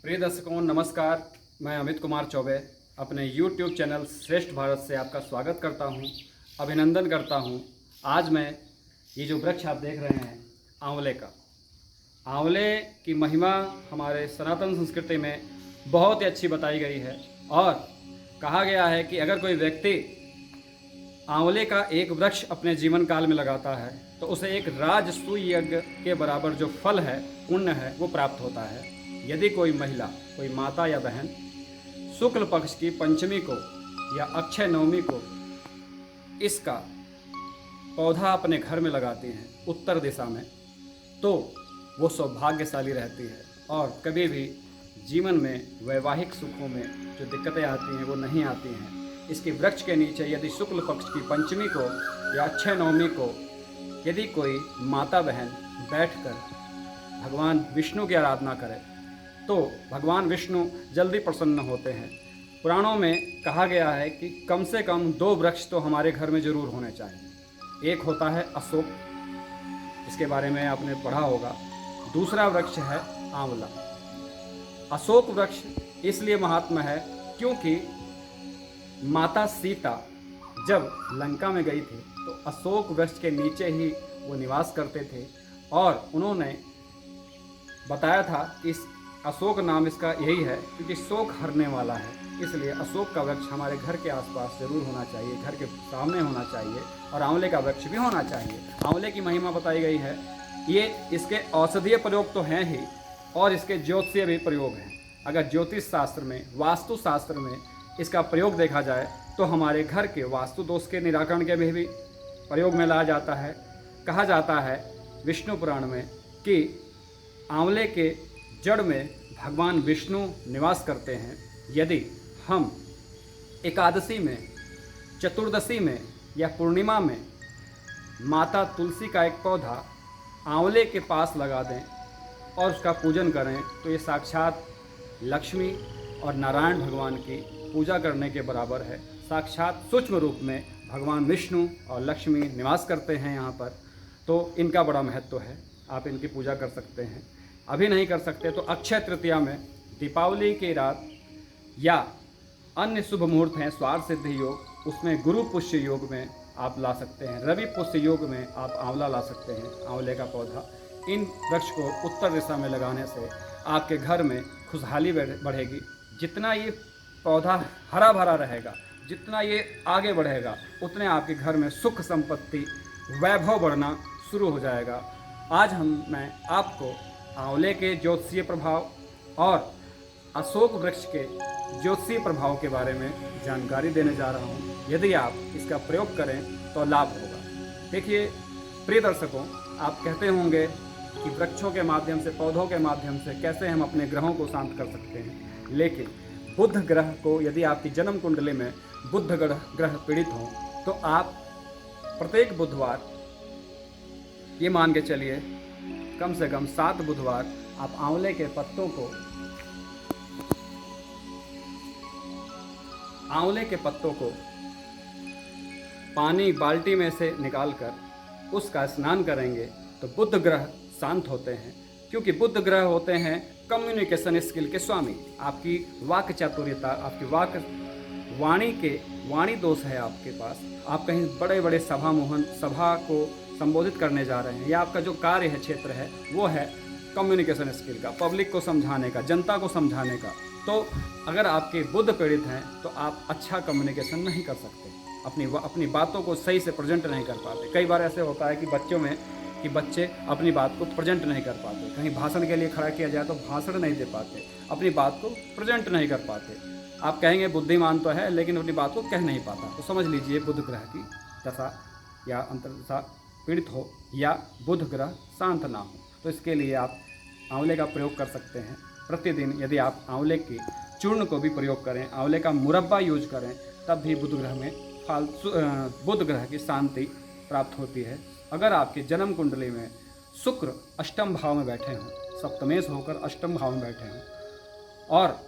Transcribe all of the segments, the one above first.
प्रिय दर्शकों नमस्कार। मैं अमित कुमार चौबे अपने YouTube चैनल श्रेष्ठ भारत से आपका स्वागत करता हूं, अभिनंदन करता हूं। आज मैं ये जो वृक्ष आप देख रहे हैं आंवले का, आंवले की महिमा हमारे सनातन संस्कृति में बहुत ही अच्छी बताई गई है और कहा गया है कि अगर कोई व्यक्ति आंवले का एक वृक्ष अपने जीवन काल में लगाता है तो उसे एक राजसूय यज्ञ के बराबर जो फल है, पुण्य है, वो प्राप्त होता है। यदि कोई महिला, कोई माता या बहन शुक्ल पक्ष की पंचमी को या अक्षय नवमी को इसका पौधा अपने घर में लगाती हैं उत्तर दिशा में, तो वो सौभाग्यशाली रहती है और कभी भी जीवन में वैवाहिक सुखों में जो दिक्कतें आती हैं वो नहीं आती हैं। इसके वृक्ष के नीचे यदि शुक्ल पक्ष की पंचमी को या अक्षय नवमी को यदि कोई माता बहन बैठकर भगवान विष्णु की आराधना करे तो भगवान विष्णु जल्दी प्रसन्न होते हैं। पुराणों में कहा गया है कि कम से कम 2 वृक्ष तो हमारे घर में जरूर होने चाहिए। एक होता है अशोक, इसके बारे में आपने पढ़ा होगा। दूसरा वृक्ष है आंवला। अशोक वृक्ष इसलिए महात्मा है क्योंकि माता सीता जब लंका में गई थी तो अशोक वृक्ष के नीचे ही वो निवास करते थे और उन्होंने बताया था कि इस अशोक नाम इसका यही है क्योंकि शोक हरने वाला है। इसलिए अशोक का वृक्ष हमारे घर के आसपास जरूर होना चाहिए, घर के सामने होना चाहिए और आंवले का वृक्ष भी होना चाहिए। आंवले की महिमा बताई गई है। ये इसके औषधीय प्रयोग तो हैं ही और इसके ज्योतिषीय भी प्रयोग हैं। अगर ज्योतिष शास्त्र में, वास्तु शास्त्र में इसका प्रयोग देखा जाए तो हमारे घर के वास्तु दोष के निराकरण के भी प्रयोग में लाया जाता है। कहा जाता है विष्णु पुराण में कि आंवले के जड़ में भगवान विष्णु निवास करते हैं। यदि हम एकादशी में, चतुर्दशी में या पूर्णिमा में माता तुलसी का एक पौधा आंवले के पास लगा दें और उसका पूजन करें तो ये साक्षात लक्ष्मी और नारायण भगवान की पूजा करने के बराबर है। साक्षात सूक्ष्म रूप में भगवान विष्णु और लक्ष्मी निवास करते हैं यहाँ पर, तो इनका बड़ा महत्व है। आप इनकी पूजा कर सकते हैं। अभी नहीं कर सकते तो अक्षय तृतीया में, दीपावली की रात या अन्य शुभ मुहूर्त हैं, स्वार्थ सिद्धि योग, उसमें गुरु पुष्य योग में आप ला सकते हैं। रवि पुष्य योग में आप आंवला ला सकते हैं, आंवले का पौधा। इन वृक्ष को उत्तर दिशा में लगाने से आपके घर में खुशहाली बढ़ेगी। जितना ये पौधा हरा भरा रहेगा, जितना ये आगे बढ़ेगा, उतने आपके घर में सुख संपत्ति, वैभव बढ़ना शुरू हो जाएगा। आज मैं आपको आंवले के ज्योतिषीय प्रभाव और अशोक वृक्ष के ज्योतिषीय प्रभाव के बारे में जानकारी देने जा रहा हूँ। यदि आप इसका प्रयोग करें तो लाभ होगा। देखिए प्रिय दर्शकों, आप कहते होंगे कि वृक्षों के माध्यम से, पौधों के माध्यम से कैसे हम अपने ग्रहों को शांत कर सकते हैं। लेकिन बुध ग्रह को, यदि आपकी जन्म कुंडली में बुध ग्रह पीड़ित हो तो आप प्रत्येक बुधवार, ये मान के चलिए कम से कम 7 बुधवार, आप आंवले के पत्तों को पानी बाल्टी में से निकालकर उसका स्नान करेंगे तो बुध ग्रह शांत होते हैं। क्योंकि बुध ग्रह होते हैं कम्युनिकेशन स्किल के स्वामी। आपकी वाक चातुर्यता, आपकी वाणी दोष है आपके पास, आप कहीं बड़े बड़े सभा को संबोधित करने जा रहे हैं, या आपका जो कार्य है, क्षेत्र है, वो है कम्युनिकेशन स्किल का, पब्लिक को समझाने का, जनता को समझाने का। तो अगर आपके बुध पीड़ित हैं तो आप अच्छा कम्युनिकेशन नहीं कर सकते, अपनी बातों को सही से प्रेजेंट नहीं कर पाते। कई बार ऐसे होता है कि बच्चे अपनी बात को प्रेजेंट नहीं कर पाते। कहीं भाषण के लिए खड़ा किया जाए तो भाषण नहीं दे पाते, अपनी बात को प्रेजेंट नहीं कर पाते। आप कहेंगे बुद्धिमान तो है लेकिन अपनी बात को कह नहीं पाता, तो समझ लीजिए बुध ग्रह की दशा या अंतर्दशा पीड़ित हो या बुध ग्रह शांत ना हो। तो इसके लिए आप आंवले का प्रयोग कर सकते हैं। प्रतिदिन यदि आप आंवले के चूर्ण को भी प्रयोग करें, आंवले का मुरब्बा यूज करें, तब भी बुध ग्रह की शांति प्राप्त होती है। अगर आपके जन्म कुंडली में शुक्र अष्टम भाव में बैठे हों, सप्तमेश होकर अष्टम भाव में बैठे हों और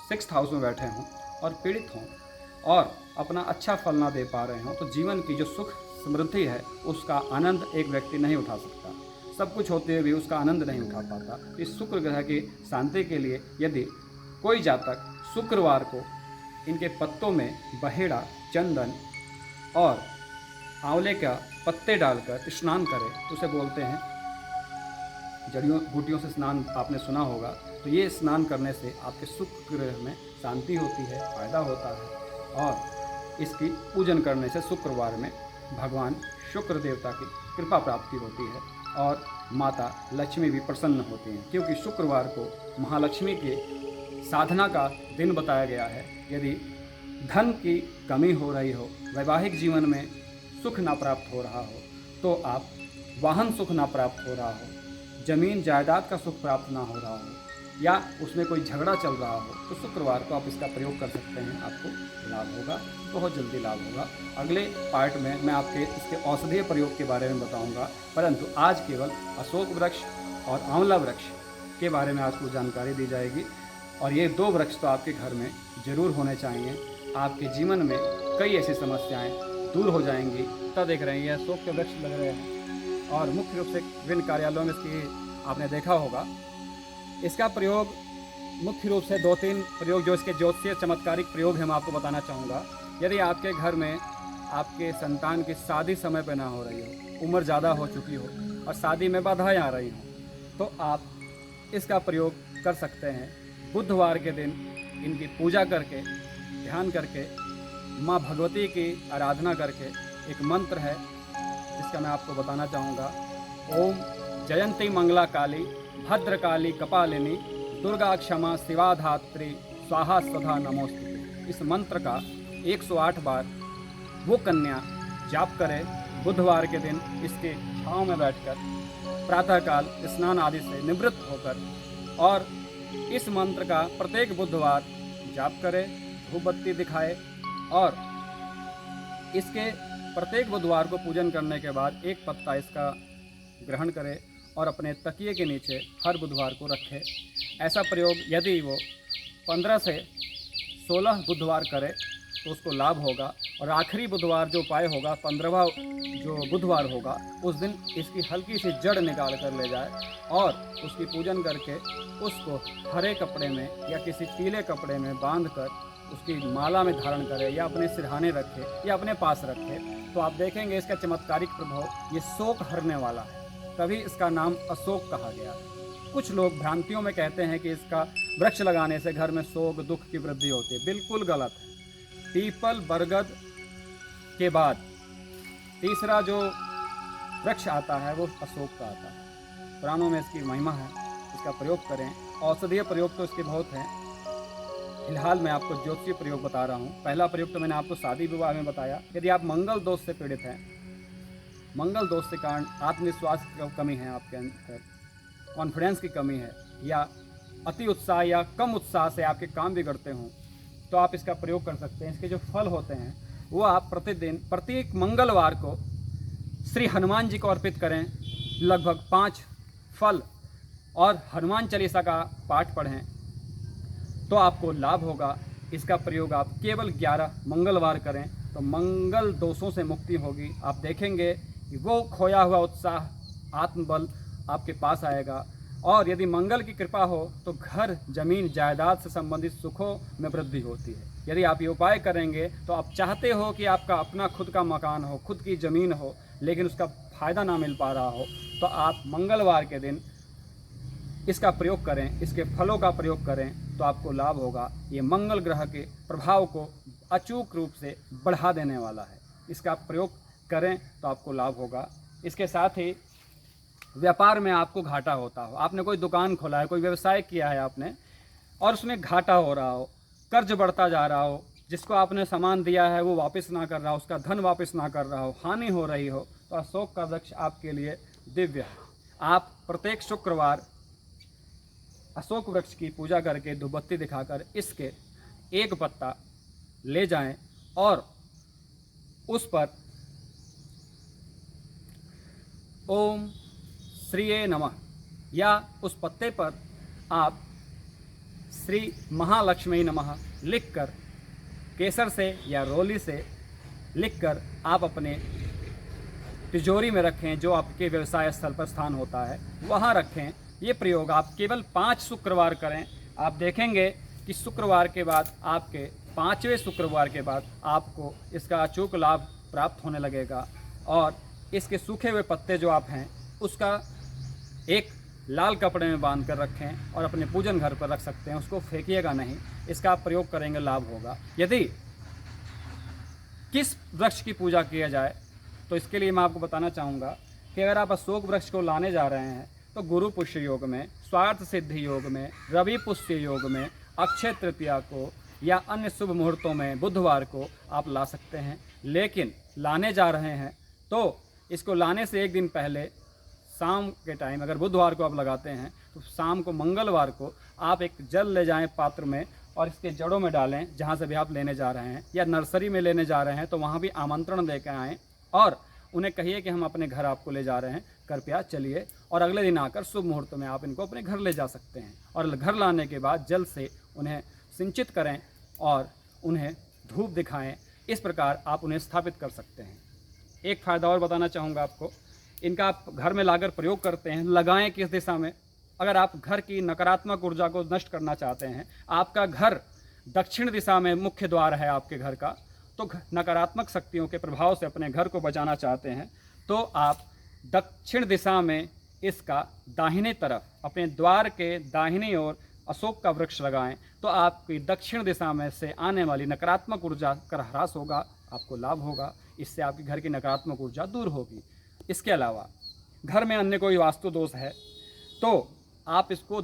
6th हाउस में बैठे हों और पीड़ित हों और अपना अच्छा फल ना दे पा रहे हों, तो जीवन की जो सुख समृद्धि है उसका आनंद एक व्यक्ति नहीं उठा सकता। सब कुछ होते हुए भी उसका आनंद नहीं उठा पाता। इस शुक्र ग्रह की शांति के लिए यदि कोई जातक शुक्रवार को इनके पत्तों में बहेड़ा, चंदन और आंवले का पत्ते डालकर स्नान करे, तो उसे बोलते हैं जड़ियों बूटियों से स्नान, आपने सुना होगा। तो ये स्नान करने से आपके शुक्र ग्रह में शांति होती है, फायदा होता है। और इसकी पूजन करने से शुक्रवार में भगवान शुक्र देवता की कृपा प्राप्ति होती है और माता लक्ष्मी भी प्रसन्न होती हैं, क्योंकि शुक्रवार को महालक्ष्मी के साधना का दिन बताया गया है। यदि धन की कमी हो रही हो, वैवाहिक जीवन में सुख ना प्राप्त हो रहा हो, तो आप वाहन सुख ना प्राप्त हो रहा हो, जमीन जायदाद का सुख प्राप्त ना हो रहा हो, या उसमें कोई झगड़ा चल रहा हो, तो शुक्रवार को आप इसका प्रयोग कर सकते हैं। आपको लाभ होगा, बहुत जल्दी लाभ होगा। अगले पार्ट में मैं आपके इसके औषधीय प्रयोग के बारे में बताऊंगा, परंतु आज केवल अशोक वृक्ष और आंवला वृक्ष के बारे में आपको जानकारी दी जाएगी। और ये 2 वृक्ष तो आपके घर में जरूर होने चाहिए। आपके जीवन में कई ऐसी समस्याएँ दूर हो जाएंगी। तब देख रहे हैं ये अशोक के वृक्ष लग रहे हैं और मुख्य रूप से विभिन्न कार्यालयों में इसकी आपने देखा होगा। इसका प्रयोग मुख्य रूप से 2-3 प्रयोग जो इसके ज्योतिषीय चमत्कारिक प्रयोग हैं, मैं आपको बताना चाहूँगा। यदि आपके घर में आपके संतान की शादी समय पर ना हो रही हो, उम्र ज़्यादा हो चुकी हो और शादी में बाधाएं आ रही हों, तो आप इसका प्रयोग कर सकते हैं। बुधवार के दिन इनकी पूजा करके, ध्यान करके, माँ भगवती की आराधना करके एक मंत्र है जिसका मैं आपको बताना चाहूँगा। ओम जयंती मंगला काली भद्रकाली कपालिनी दुर्गा क्षमा शिवा धात्री स्वाहा स्वधा नमोस्तुते। इस मंत्र का 108 बार वो कन्या जाप करे बुधवार के दिन इसके छाँव में बैठकर, प्रातःकाल स्नान आदि से निवृत्त होकर, और इस मंत्र का प्रत्येक बुधवार जाप करे, धूप बत्ती दिखाए और इसके प्रत्येक बुधवार को पूजन करने के बाद एक पत्ता इसका ग्रहण करे और अपने तकिए के नीचे हर बुधवार को रखे। ऐसा प्रयोग यदि वो 15 से 16 बुधवार करे तो उसको लाभ होगा। और आखिरी बुधवार जो उपाय होगा, 15वां जो बुधवार होगा, उस दिन इसकी हल्की सी जड़ निकाल कर ले जाए और उसकी पूजन करके उसको हरे कपड़े में या किसी पीले कपड़े में बांध कर उसकी माला में धारण करे या अपने सिरहाने रखे या अपने पास रखे, तो आप देखेंगे इसका चमत्कारिक प्रभाव ये शोक हरने वाला है। तभी इसका नाम अशोक कहा गया। कुछ लोग भ्रांतियों में कहते हैं कि इसका वृक्ष लगाने से घर में शोक दुख की वृद्धि होती है। बिल्कुल गलत है। पीपल बरगद के बाद तीसरा जो वृक्ष आता है वो अशोक का आता है। पुराणों में इसकी महिमा है, इसका प्रयोग करें। औषधीय प्रयोग तो इसके बहुत हैं। फिलहाल मैं आपको ज्योतिषीय प्रयोग बता रहा हूँ। पहला प्रयोग तो मैंने आपको शादी विवाह में बताया। यदि आप मंगल दोष से पीड़ित हैं, मंगल दोष के कारण आत्मविश्वास की कमी है, आपके अंदर कॉन्फिडेंस की कमी है, या अति उत्साह या कम उत्साह से आपके काम बिगड़ते हों, तो आप इसका प्रयोग कर सकते हैं। इसके जो फल होते हैं वो आप प्रतिदिन प्रत्येक मंगलवार को श्री हनुमान जी को अर्पित करें, लगभग 5 फल, और हनुमान चालीसा का पाठ पढ़ें तो आपको लाभ होगा। इसका प्रयोग आप केवल 11 मंगलवार करें तो मंगल दोषों से मुक्ति होगी। आप देखेंगे कि वो खोया हुआ उत्साह, आत्मबल आपके पास आएगा। और यदि मंगल की कृपा हो तो घर, जमीन, जायदाद से संबंधित सुखों में वृद्धि होती है। यदि आप ये उपाय करेंगे तो आप चाहते हो कि आपका अपना खुद का मकान हो, खुद की ज़मीन हो, लेकिन उसका फ़ायदा ना मिल पा रहा हो, तो आप मंगलवार के दिन इसका प्रयोग करें, इसके फलों का प्रयोग करें तो आपको लाभ होगा। ये मंगल ग्रह के प्रभाव को अचूक रूप से बढ़ा देने वाला है। इसका प्रयोग करें तो आपको लाभ होगा। इसके साथ ही व्यापार में आपको घाटा होता हो, आपने कोई दुकान खोला है, कोई व्यवसाय किया है आपने, और उसमें घाटा हो रहा हो, कर्ज बढ़ता जा रहा हो, जिसको आपने सामान दिया है वो वापस ना कर रहा हो, उसका धन वापस ना कर रहा हो, हानि हो रही हो, तो अशोक का वृक्ष आपके लिए दिव्य है। आप प्रत्येक शुक्रवार अशोक वृक्ष की पूजा करके धूपबत्ती दिखाकर इसके एक पत्ता ले जाएं और उस पर ओम श्रीये नमः या उस पत्ते पर आप श्री महालक्ष्मी नमः लिखकर, केसर से या रोली से लिखकर आप अपने तिजोरी में रखें, जो आपके व्यवसाय स्थल पर स्थान होता है वहाँ रखें। ये प्रयोग आप केवल 5 शुक्रवार करें। आप देखेंगे कि शुक्रवार के बाद, आपके 5वें शुक्रवार के बाद आपको इसका अचूक लाभ प्राप्त होने लगेगा। और इसके सूखे हुए पत्ते जो आप हैं उसका एक लाल कपड़े में बांध कर रखें और अपने पूजन घर पर रख सकते हैं, उसको फेंकिएगा नहीं। इसका आप प्रयोग करेंगे, लाभ होगा। यदि किस वृक्ष की पूजा किया जाए तो इसके लिए मैं आपको बताना चाहूँगा कि अगर आप अशोक वृक्ष को लाने जा रहे हैं तो गुरु पुष्य योग में, स्वार्थ सिद्धि योग में, रवि पुष्य योग में, अक्षय तृतीया को या अन्य शुभ मुहूर्तों में बुधवार को आप ला सकते हैं। लेकिन लाने जा रहे हैं तो इसको लाने से एक दिन पहले शाम के टाइम, अगर बुधवार को आप लगाते हैं तो शाम को, मंगलवार को आप एक जल ले जाएं पात्र में और इसके जड़ों में डालें, जहाँ से भी आप लेने जा रहे हैं, या नर्सरी में लेने जा रहे हैं तो वहाँ भी आमंत्रण देकर आएँ और उन्हें कहिए कि हम अपने घर आपको ले जा रहे हैं, कृपया चलिए। और अगले दिन आकर शुभ मुहूर्त में आप इनको अपने घर ले जा सकते हैं। और घर लाने के बाद जल से उन्हें सिंचित करें और उन्हें धूप दिखाएं। इस प्रकार आप उन्हें स्थापित कर सकते हैं। एक फ़ायदा और बताना चाहूँगा आपको, इनका आप घर में लाकर प्रयोग करते हैं, लगाएं किस दिशा में? अगर आप घर की नकारात्मक ऊर्जा को नष्ट करना चाहते हैं, आपका घर दक्षिण दिशा में मुख्य द्वार है आपके घर का, तो नकारात्मक शक्तियों के प्रभाव से अपने घर को बचाना चाहते हैं तो आप दक्षिण दिशा में इसका दाहिने तरफ, अपने द्वार के दाहिनी ओर अशोक का वृक्ष लगाएं तो आपकी दक्षिण दिशा में से आने वाली नकारात्मक ऊर्जा का ह्रास होगा, आपको लाभ होगा। इससे आपके घर की नकारात्मक ऊर्जा दूर होगी। इसके अलावा घर में अन्य कोई वास्तु दोष है तो आप इसको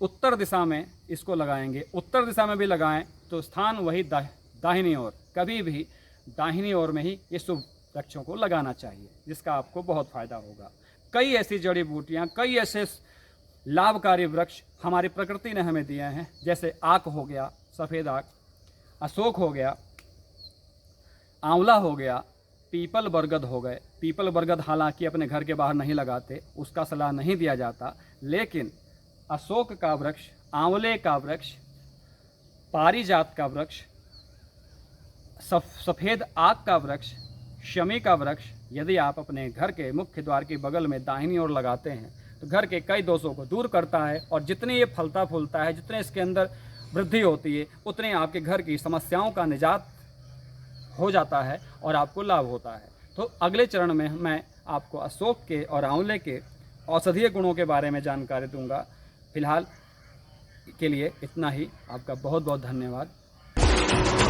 उत्तर दिशा में इसको लगाएंगे। उत्तर दिशा में भी लगाएं तो स्थान वही दाहिनी ओर, कभी भी दाहिनी ओर में ही ये शुभ वृक्षों को लगाना चाहिए, जिसका आपको बहुत फ़ायदा होगा। कई ऐसी जड़ी बूटियाँ, कई ऐसे लाभकारी वृक्ष हमारी प्रकृति ने हमें दिए हैं, जैसे आक हो गया, सफ़ेद आक, अशोक हो गया, आंवला हो गया, पीपल बरगद हो गए। पीपल बरगद हालांकि अपने घर के बाहर नहीं लगाते, उसका सलाह नहीं दिया जाता, लेकिन अशोक का वृक्ष, आंवले का वृक्ष, पारिजात का वृक्ष, सफ़ेद आक का वृक्ष, शमी का वृक्ष यदि आप अपने घर के मुख्य द्वार के बगल में दाहिनी ओर लगाते हैं तो घर के कई दोषों को दूर करता है। और जितने ये फलता फूलता है, जितने इसके अंदर वृद्धि होती है, उतने आपके घर की समस्याओं का निजात हो जाता है और आपको लाभ होता है। तो अगले चरण में मैं आपको अशोक के और आंवले के औषधीय गुणों के बारे में जानकारी दूंगा। फिलहाल के लिए इतना ही। आपका बहुत बहुत धन्यवाद।